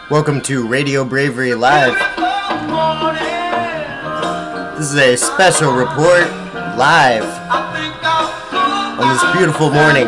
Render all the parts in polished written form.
Welcome to Radio Bravery Live. This is a special report live on this beautiful morning.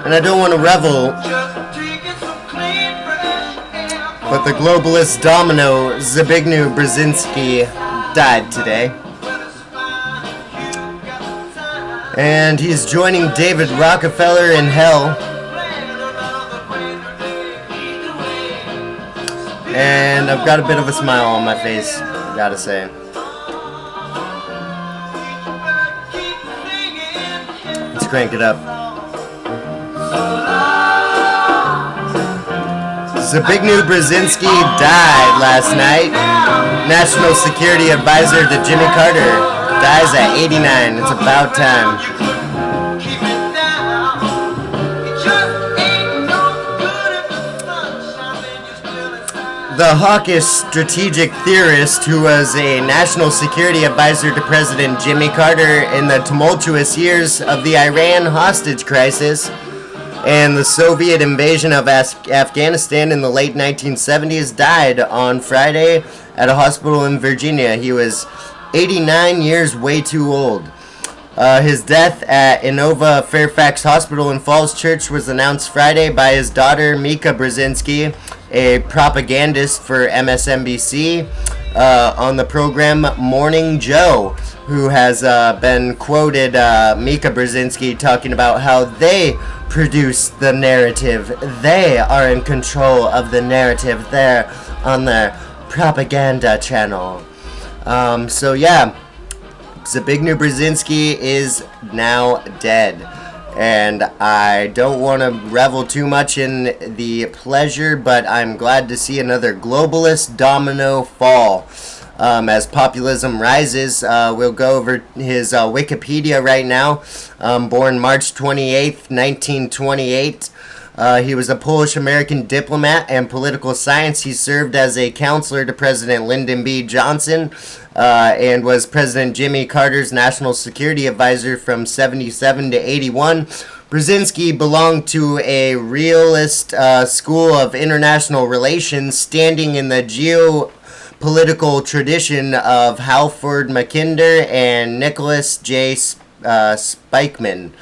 And I don't want to revel, but the globalist domino Zbigniew Brzezinski died today. And he's joining David Rockefeller in hell. And I've got a bit of a smile on my face, I gotta say. Let's crank it up. Zbigniew Brzezinski died last night. National Security Advisor to Jimmy Carter dies at 89. It's about time. The hawkish strategic theorist who was a national security advisor to President Jimmy Carter in the tumultuous years of the Iran hostage crisis and the Soviet invasion of Afghanistan in the late 1970s died on Friday at a hospital in Virginia. He was 89 years, way too old. His death at Inova Fairfax Hospital in Falls Church was announced Friday by his daughter, Mika Brzezinski, a propagandist for MSNBC, on the program Morning Joe, who has been quoted, Mika Brzezinski, talking about how they produce the narrative. They are in control of the narrative there on their propaganda channel. So yeah, Zbigniew Brzezinski is now dead. And I don't want to revel too much in the pleasure, but I'm glad to see another globalist domino fall. As populism rises, we'll go over his Wikipedia right now. Born March 28th, 1928. He was a Polish-American diplomat and political science. He served as a counselor to President Lyndon B. Johnson and was President Jimmy Carter's national security advisor from 77 to 81. Brzezinski belonged to a realist school of international relations, standing in the geopolitical tradition of Halford Mackinder and Nicholas J. Spikeman.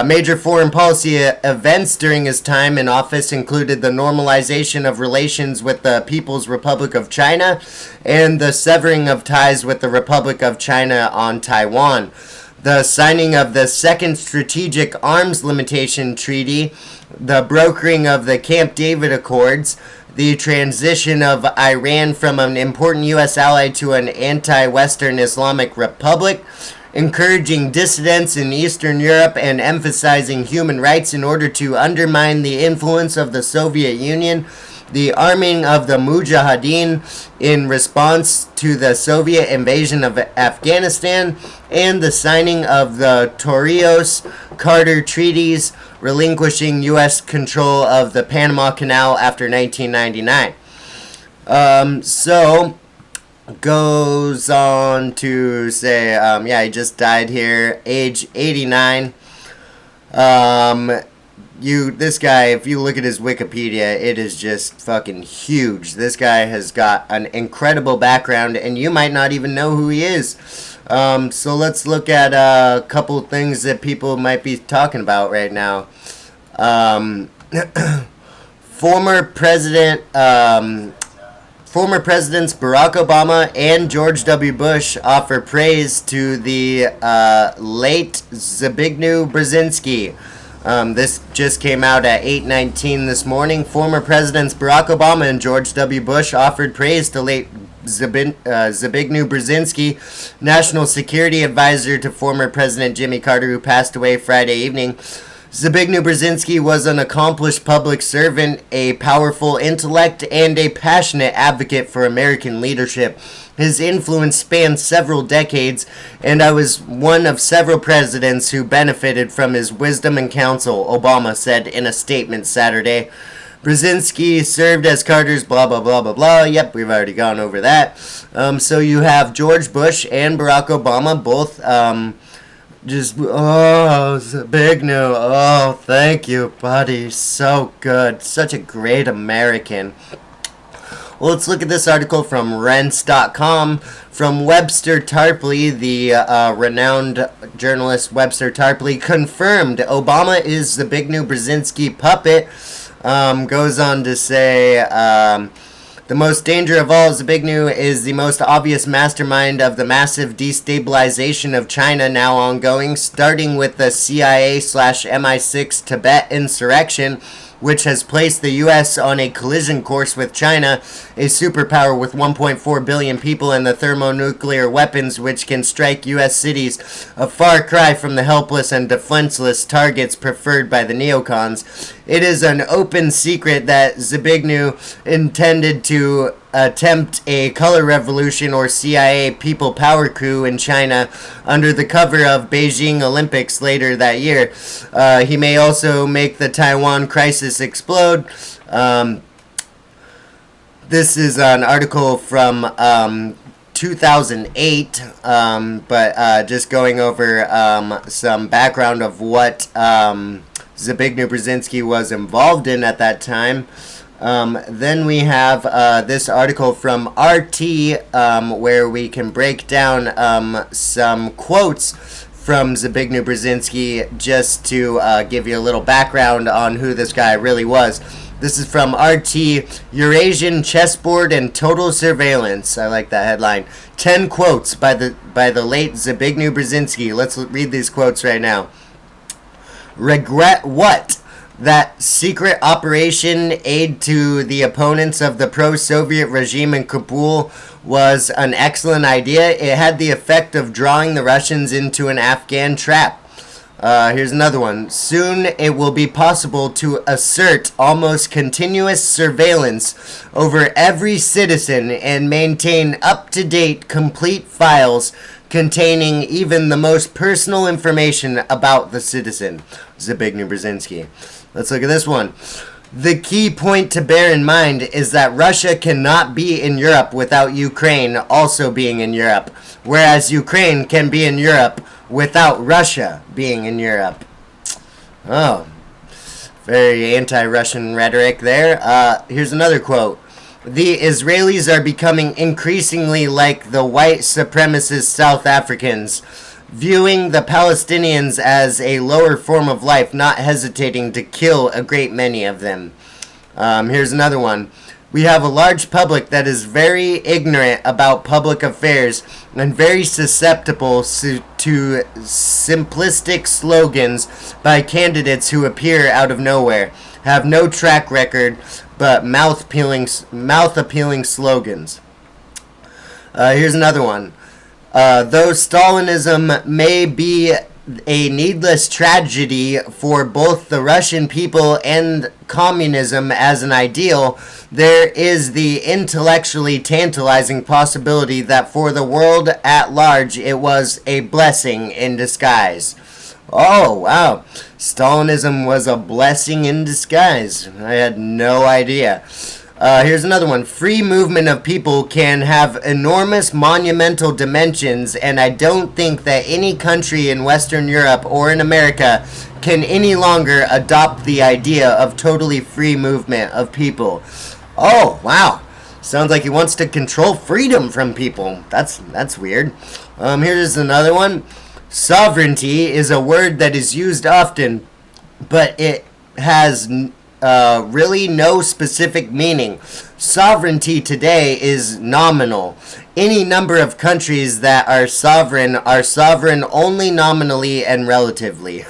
Major foreign policy events during his time in office included the normalization of relations with the People's Republic of China and the severing of ties with the Republic of China on Taiwan. The signing of the Second Strategic Arms Limitation Treaty, the brokering of the Camp David Accords, the transition of Iran from an important U.S. ally to an anti-Western Islamic republic, encouraging dissidents in Eastern Europe and emphasizing human rights in order to undermine the influence of the Soviet Union, the arming of the Mujahideen in response to the Soviet invasion of Afghanistan, and the signing of the Torrijos-Carter treaties, relinquishing U.S. control of the Panama Canal after 1999. Goes on to say, he just died here, age 89. This guy, if you look at his Wikipedia, it is just fucking huge. This guy has got an incredible background, and you might not even know who he is. So let's look at a couple things that people might be talking about right now. Former Presidents Barack Obama and George W. Bush offer praise to the late Zbigniew Brzezinski. This just came out at 8:19 this morning. Former Presidents Barack Obama and George W. Bush offered praise to late Zbigniew Brzezinski, National Security Advisor to former President Jimmy Carter, who passed away Friday evening. Zbigniew Brzezinski was an accomplished public servant, a powerful intellect, and a passionate advocate for American leadership. His influence spanned several decades, and I was one of several presidents who benefited from his wisdom and counsel, Obama said in a statement Saturday. Brzezinski served as Carter's blah, blah, blah, blah, blah. Yep, we've already gone over that. So you have George Bush and Barack Obama both Just, oh, Zbigniew, oh, thank you, buddy. So good. Such a great American. Well, let's look at this article from Rents.com from Webster Tarpley, the renowned journalist Webster Tarpley, confirmed Obama is the Zbigniew Brzezinski puppet. Goes on to say, the most danger of all, Zbigniew is the most obvious mastermind of the massive destabilization of China now ongoing, starting with the CIA/MI6 Tibet insurrection, which has placed the U.S. on a collision course with China, a superpower with 1.4 billion people and the thermonuclear weapons which can strike U.S. cities, a far cry from the helpless and defenseless targets preferred by the neocons. It is an open secret that Zbigniew intended to attempt a color revolution or CIA people power coup in China under the cover of Beijing Olympics later that year. He may also make the Taiwan crisis explode. This is an article from 2008, but just going over some background of what Zbigniew Brzezinski was involved in at that time. Then we have this article from RT, where we can break down some quotes from Zbigniew Brzezinski just to give you a little background on who this guy really was. This is from RT, Eurasian Chessboard and Total Surveillance. I like that headline. 10 quotes by the late Zbigniew Brzezinski. Let's read these quotes right now. Regret what? That secret operation aid to the opponents of the pro-Soviet regime in Kabul was an excellent idea. It had the effect of drawing the Russians into an Afghan trap. Here's another one. Soon it will be possible to assert almost continuous surveillance over every citizen and maintain up-to-date complete files containing even the most personal information about the citizen. Zbigniew Brzezinski. Let's look at this one. The key point to bear in mind is that Russia cannot be in Europe without Ukraine also being in Europe, whereas Ukraine can be in Europe without Russia being in Europe. Oh, very anti-Russian rhetoric there. Here's another quote. The Israelis are becoming increasingly like the white supremacist South Africans, viewing the Palestinians as a lower form of life, not hesitating to kill a great many of them. Here's another one. We have a large public that is very ignorant about public affairs and very susceptible to simplistic slogans by candidates who appear out of nowhere, have no track record, but mouth-appealing slogans. Here's another one. Though Stalinism may be a needless tragedy for both the Russian people and communism as an ideal, there is the intellectually tantalizing possibility that for the world at large it was a blessing in disguise. Oh, wow. Stalinism was a blessing in disguise. I had no idea. Here's another one. Free movement of people can have enormous monumental dimensions, and I don't think that any country in Western Europe or in America can any longer adopt the idea of totally free movement of people. Oh, wow. Sounds like he wants to control freedom from people. That's weird. Here's another one. Sovereignty is a word that is used often, but it has really no specific meaning. Sovereignty today is nominal. Any number of countries that are sovereign only nominally and relatively.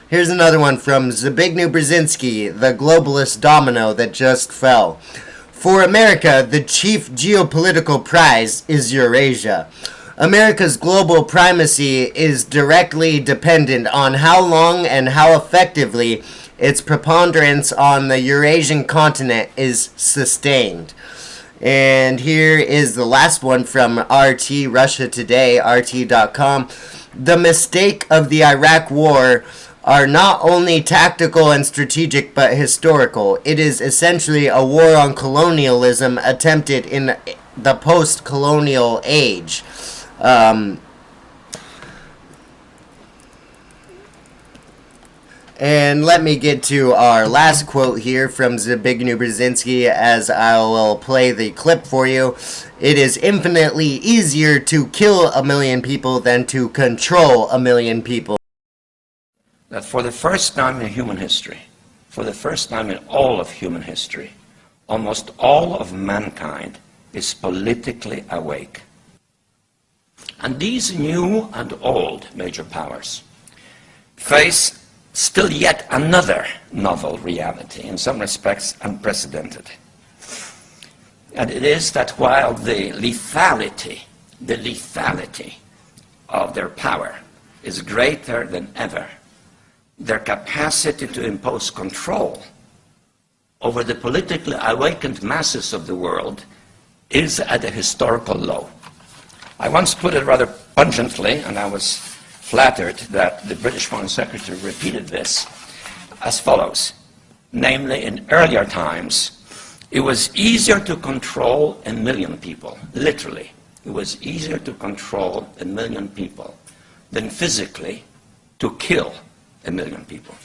Here's another one from Zbigniew Brzezinski, the globalist domino that just fell. For America, the chief geopolitical prize is Eurasia. America's global primacy is directly dependent on how long and how effectively its preponderance on the Eurasian continent is sustained. And here is the last one from RT, Russia Today, RT.com. The mistake of the Iraq War are not only tactical and strategic but historical. It is essentially a war on colonialism attempted in the post-colonial age. And let me get to our last quote here from Zbigniew Brzezinski as I will play the clip for you. It is infinitely easier to kill 1 million people than to control 1 million people. That for the first time in human history, for the first time in all of human history, almost all of mankind is politically awake. And these new and old major powers face still yet another novel reality, in some respects unprecedented. And it is that while the lethality of their power is greater than ever, their capacity to impose control over the politically awakened masses of the world is at a historical low. I once put it rather pungently, and I was flattered that the British Foreign Secretary repeated this, as follows. Namely, in earlier times, it was easier to control 1 million people, literally. It was easier to control 1 million people than physically to kill 1 million people.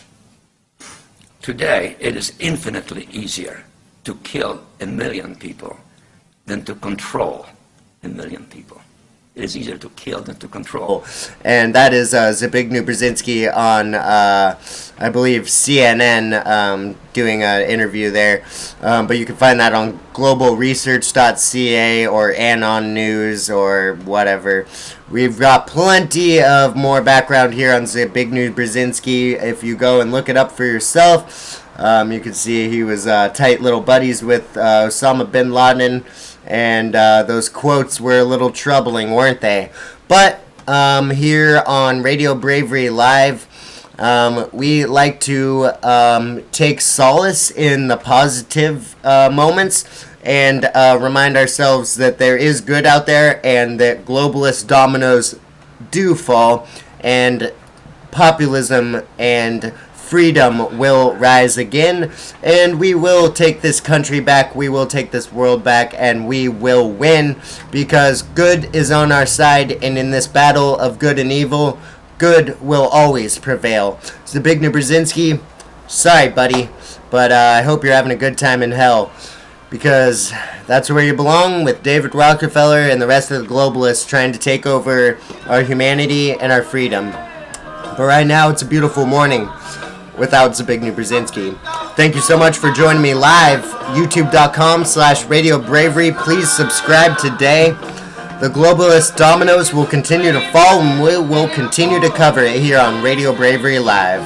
Today, it is infinitely easier to kill 1 million people than to control 1 million people. It is easier to kill than to control. And that is Zbigniew Brzezinski on, I believe, CNN, doing an interview there. But you can find that on globalresearch.ca or Anon News or whatever. We've got plenty of more background here on Zbigniew Brzezinski. If you go and look it up for yourself, you can see he was tight little buddies with Osama bin Laden. And those quotes were a little troubling, weren't they? But here on Radio Bravery Live, we like to take solace in the positive moments and remind ourselves that there is good out there and that globalist dominoes do fall and populism and freedom will rise again, and we will take this country back, we will take this world back, and we will win, because good is on our side, and in this battle of good and evil, good will always prevail. Zbigniew Brzezinski, sorry buddy, but I hope you're having a good time in hell, because that's where you belong, with David Rockefeller and the rest of the globalists trying to take over our humanity and our freedom. But right now, it's a beautiful morning without Zbigniew Brzezinski. Thank you so much for joining me live. YouTube.com/RadioBravery. Please subscribe today. The globalist dominoes will continue to fall, and we will continue to cover it here on Radio Bravery Live.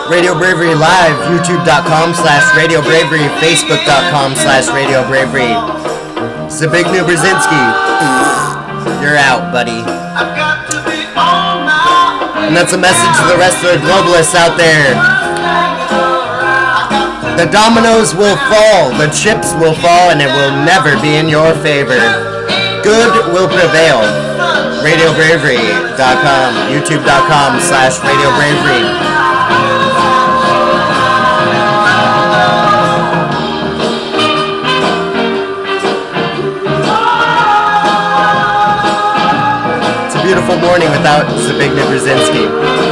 Radio Bravery Live, YouTube.com/RadioBravery, Facebook.com/RadioBravery. Zbigniew Brzezinski, you're out, buddy. And that's a message to the rest of the globalists out there. The dominoes will fall, the chips will fall, and it will never be in your favor. Good will prevail. RadioBravery.com, YouTube.com/RadioBravery. Beautiful morning without Zbigniew Brzezinski.